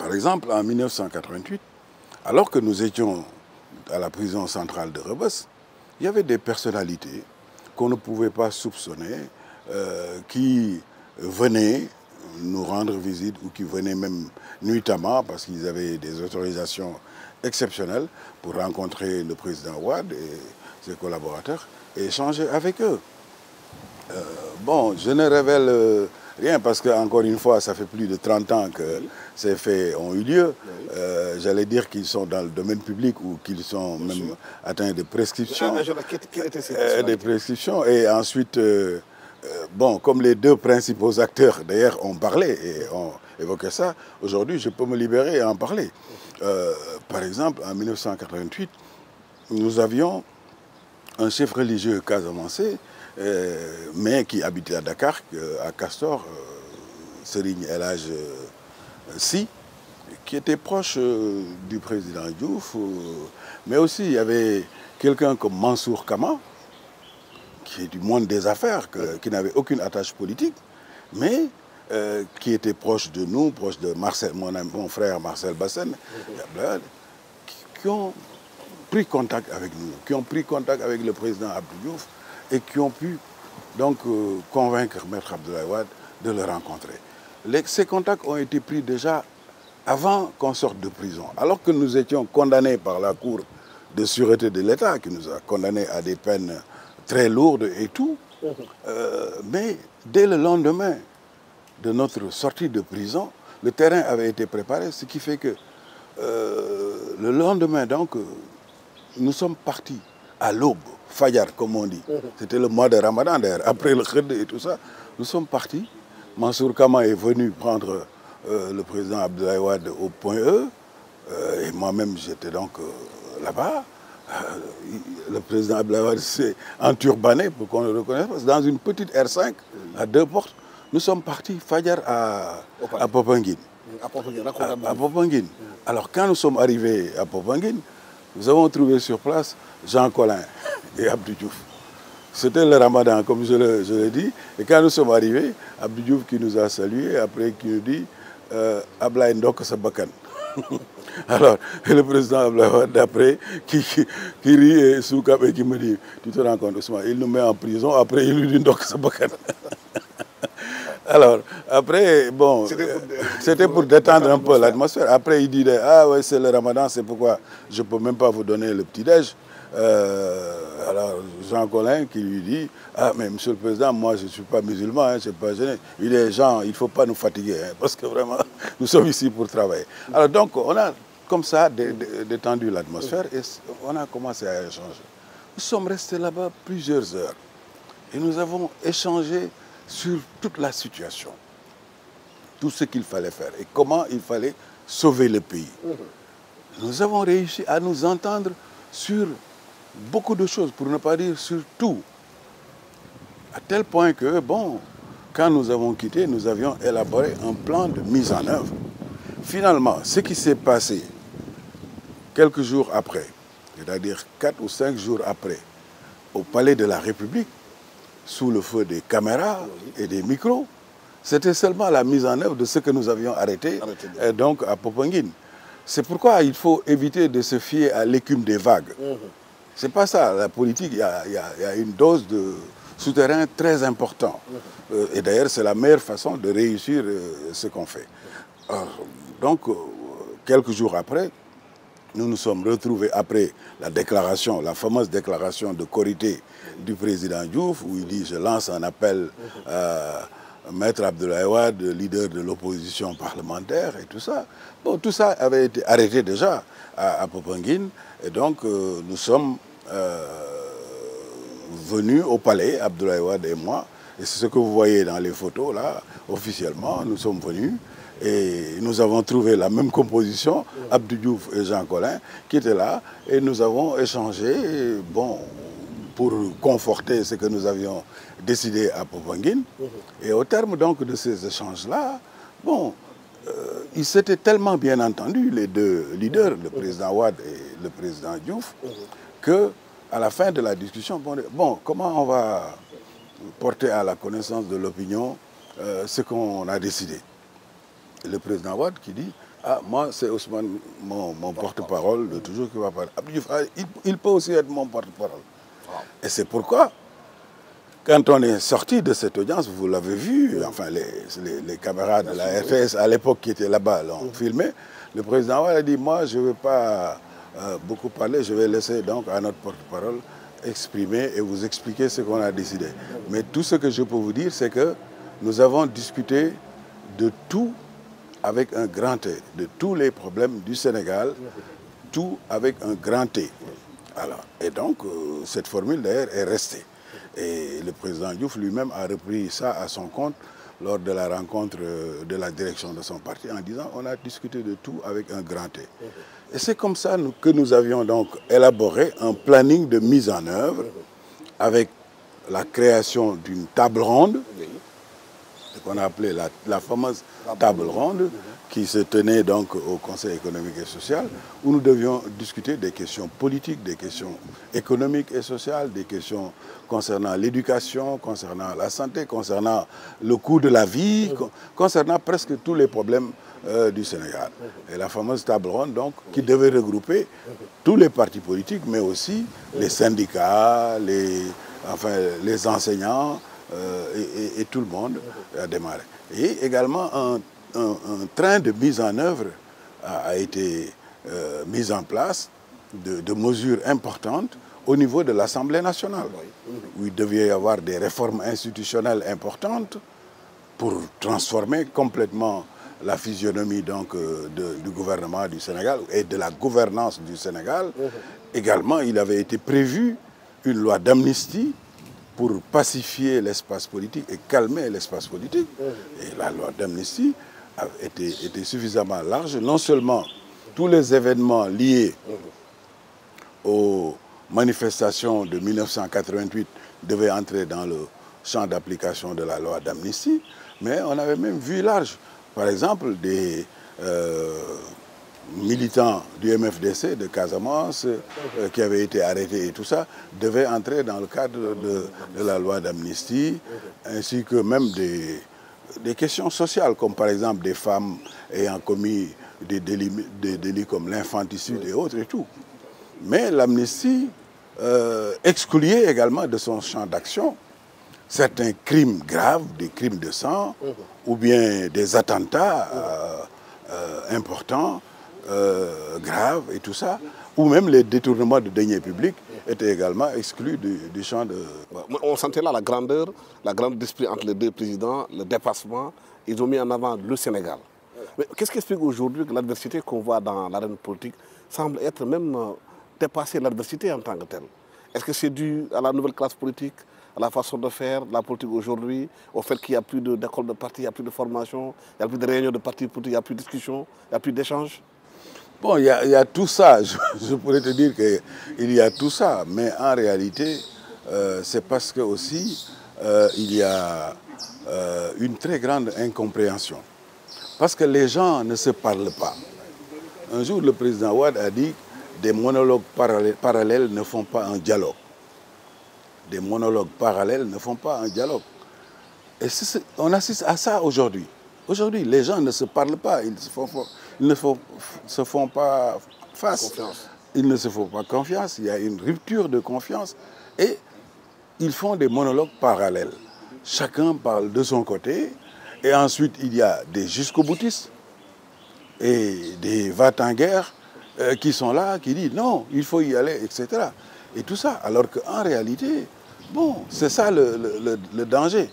Par exemple, en 1988, alors que nous étions à la prison centrale de Rebeuss, il y avait des personnalités qu'on ne pouvait pas soupçonner qui venaient nous rendre visite ou qui venaient même nuitamment parce qu'ils avaient des autorisations exceptionnelles pour rencontrer le président Wade et ses collaborateurs et échanger avec eux. Bon, je ne révèle rien parce que, encore une fois, ça fait plus de 30 ans que ces faits ont eu lieu. J'allais dire qu'ils sont dans le domaine public ou qu'ils sont même atteints de prescriptions. Des prescriptions. Et ensuite, bon, comme les deux principaux acteurs, d'ailleurs, ont parlé et ont évoqué ça, aujourd'hui, je peux me libérer et en parler. Par exemple, en 1988, nous avions un chef religieux casamançais, mais qui habitait à Dakar, à Castor, Serigne El Hadj Sy, qui était proche du président Diouf. Mais aussi, il y avait quelqu'un comme Mansour Kama, qui est du monde des affaires, qui n'avait aucune attache politique, mais qui était proche de nous, proche de Marcel, mon frère Marcel Bassène, qui ont pris contact avec nous, qui ont pris contact avec le président Abdou Diouf et qui ont pu donc convaincre Maître Abdoulaye Wade de le rencontrer. Ces contacts ont été pris déjà avant qu'on sorte de prison, alors que nous étions condamnés par la Cour de sûreté de l'État, qui nous a condamnés à des peines très lourdes et tout. Mais dès le lendemain de notre sortie de prison, le terrain avait été préparé, ce qui fait que le lendemain, donc, nous sommes partis à l'aube, Fayar, comme on dit. C'était le mois de Ramadan, d'ailleurs, après le Khid et tout ça. Nous sommes partis. Mansour Kama est venu prendre le président Abdoulaye Wade au point E. Et moi-même, j'étais donc là-bas. Le président Abdoulaye Wade s'est enturbané pour qu'on le reconnaisse. Parce que dans une petite R5, à 2 portes, nous sommes partis Fayar à Popenguine. À Popenguine. Alors, quand nous sommes arrivés à Popenguine, nous avons trouvé sur place Jean Collin et Abdou Diouf. C'était le Ramadan, comme je l'ai dit. Et quand nous sommes arrivés, Abdou Diouf qui nous a salués, après qui nous dit Ablaye Ndok Sabakan. Alors, le président Abdoulaye Wade, d'après, qui rit et soukap et qui me dit, tu te rends compte, Ousmane, il nous met en prison, après il lui dit Ndok Sabakan. Alors, après, bon, c'était pour détendre un peu l'atmosphère. Après, il dit, ah ouais, c'est le Ramadan, c'est pourquoi je ne peux même pas vous donner le petit-déj. Alors, Jean Collin qui lui dit, ah mais monsieur le président, moi je ne suis pas musulman, hein, je ne suis pas gêné. Il dit, Jean, il ne faut pas nous fatiguer, hein, parce que vraiment, nous sommes ici pour travailler. Alors donc, on a comme ça détendu l'atmosphère et on a commencé à échanger. Nous sommes restés là-bas plusieurs heures et nous avons échangé sur toute la situation, tout ce qu'il fallait faire et comment il fallait sauver le pays. Nous avons réussi à nous entendre sur beaucoup de choses, pour ne pas dire sur tout. À tel point que, bon, quand nous avons quitté, nous avions élaboré un plan de mise en œuvre. Finalement, ce qui s'est passé quelques jours après, c'est-à-dire 4 ou 5 jours après, au Palais de la République, sous le feu des caméras et des micros, c'était seulement la mise en œuvre de ce que nous avions arrêté donc à Popenguine. C'est pourquoi il faut éviter de se fier à l'écume des vagues. C'est pas ça, la politique, il y a une dose de souterrain très importante. Et d'ailleurs, c'est la meilleure façon de réussir ce qu'on fait. Donc, quelques jours après, nous nous sommes retrouvés après la déclaration, la fameuse déclaration de Korité du président Diouf, où il dit « Je lance un appel à Maître Abdoulaye Wade, leader de l'opposition parlementaire » et tout ça. Bon, tout ça avait été arrêté déjà à Popenguine. Et donc, nous sommes venus au palais, Abdoulaye Wade et moi. Et c'est ce que vous voyez dans les photos, là, officiellement. Nous sommes venus. Et nous avons trouvé la même composition, Abdou Diouf et Jean Collin, qui étaient là. Et nous avons échangé, bon, pour conforter ce que nous avions décidé à Popenguine. Et au terme donc de ces échanges-là, bon, ils s'étaient tellement bien entendus, les deux leaders, le président Wade et le président Diouf, qu'à la fin de la discussion, bon, comment on va porter à la connaissance de l'opinion ce qu'on a décidé? Le président Wade qui dit, Ah, moi, c'est Ousmane, mon porte-parole de toujours qui va parler. Abdou Diouf, il peut aussi être mon porte-parole. Et c'est pourquoi, quand on est sorti de cette audience, vous l'avez vu, enfin les camarades de la RTS à l'époque qui étaient là-bas l'ont filmé, le président Ouad a dit, moi je ne veux pas beaucoup parler, je vais laisser donc à notre porte-parole exprimer et vous expliquer ce qu'on a décidé. Mais tout ce que je peux vous dire, c'est que nous avons discuté de tout avec un grand T, de tous les problèmes du Sénégal, tout avec un grand T. Alors, et donc, cette formule d'ailleurs est restée. Et le président Diouf lui-même a repris ça à son compte lors de la rencontre de la direction de son parti en disant on a discuté de tout avec un grand T. Et c'est comme ça que nous avions donc élaboré un planning de mise en œuvre avec la création d'une table ronde, qu'on a appelé la fameuse table ronde, qui se tenait donc au Conseil économique et social, où nous devions discuter des questions politiques, des questions économiques et sociales, des questions concernant l'éducation, concernant la santé, concernant le coût de la vie, concernant presque tous les problèmes du Sénégal. Et la fameuse table ronde, donc, qui devait regrouper tous les partis politiques, mais aussi les syndicats, les enseignants, et tout le monde a démarré. Et également, un train de mise en œuvre a été mis en place de mesures importantes au niveau de l'Assemblée nationale, où il devait y avoir des réformes institutionnelles importantes pour transformer complètement la physionomie donc, du gouvernement du Sénégal et de la gouvernance du Sénégal. Également, il avait été prévu une loi d'amnistie pour pacifier l'espace politique et calmer l'espace politique. Et la loi d'amnistie était suffisamment large. Non seulement tous les événements liés aux manifestations de 1988 devaient entrer dans le champ d'application de la loi d'amnistie, mais on avait même vu large. Par exemple, des militants du MFDC de Casamance qui avaient été arrêtés et tout ça, devaient entrer dans le cadre de la loi d'amnistie, ainsi que même des questions sociales, comme par exemple des femmes ayant commis des délits comme l'infanticide et autres et tout. Mais l'amnistie excluait également de son champ d'action certains crimes graves, des crimes de sang, ou bien des attentats importants, graves et tout ça, ou même les détournements de deniers publics étaient également exclus du champ de... On sentait là la grandeur d'esprit entre les deux présidents, le dépassement. Ils ont mis en avant le Sénégal. Mais qu'est-ce qui explique aujourd'hui que l'adversité qu'on voit dans l'arène politique semble être même dépasser l'adversité en tant que telle? Est-ce que c'est dû à la nouvelle classe politique, à la façon de faire la politique aujourd'hui, au fait qu'il n'y a plus d'école de parti, il n'y a plus de formation, il n'y a plus de réunions de partis politiques, il n'y a plus de discussion, il n'y a plus d'échanges? Bon, il y a tout ça. Je pourrais te dire qu'il y a tout ça. Mais en réalité, c'est parce que aussi, il y a une très grande incompréhension. Parce que les gens ne se parlent pas. Un jour, le président Ouad a dit que des monologues parallèles ne font pas un dialogue. Des monologues parallèles ne font pas un dialogue. Et on assiste à ça aujourd'hui. Aujourd'hui, les gens ne se parlent pas, ils ne se font pas face. Confiance. Ils ne se font pas confiance, il y a une rupture de confiance et ils font des monologues parallèles. Chacun parle de son côté et ensuite il y a des jusqu'au-boutistes et des va-t-en-guerre qui sont là, qui disent non, il faut y aller, etc. Et tout ça, alors qu'en réalité, bon, c'est ça le danger.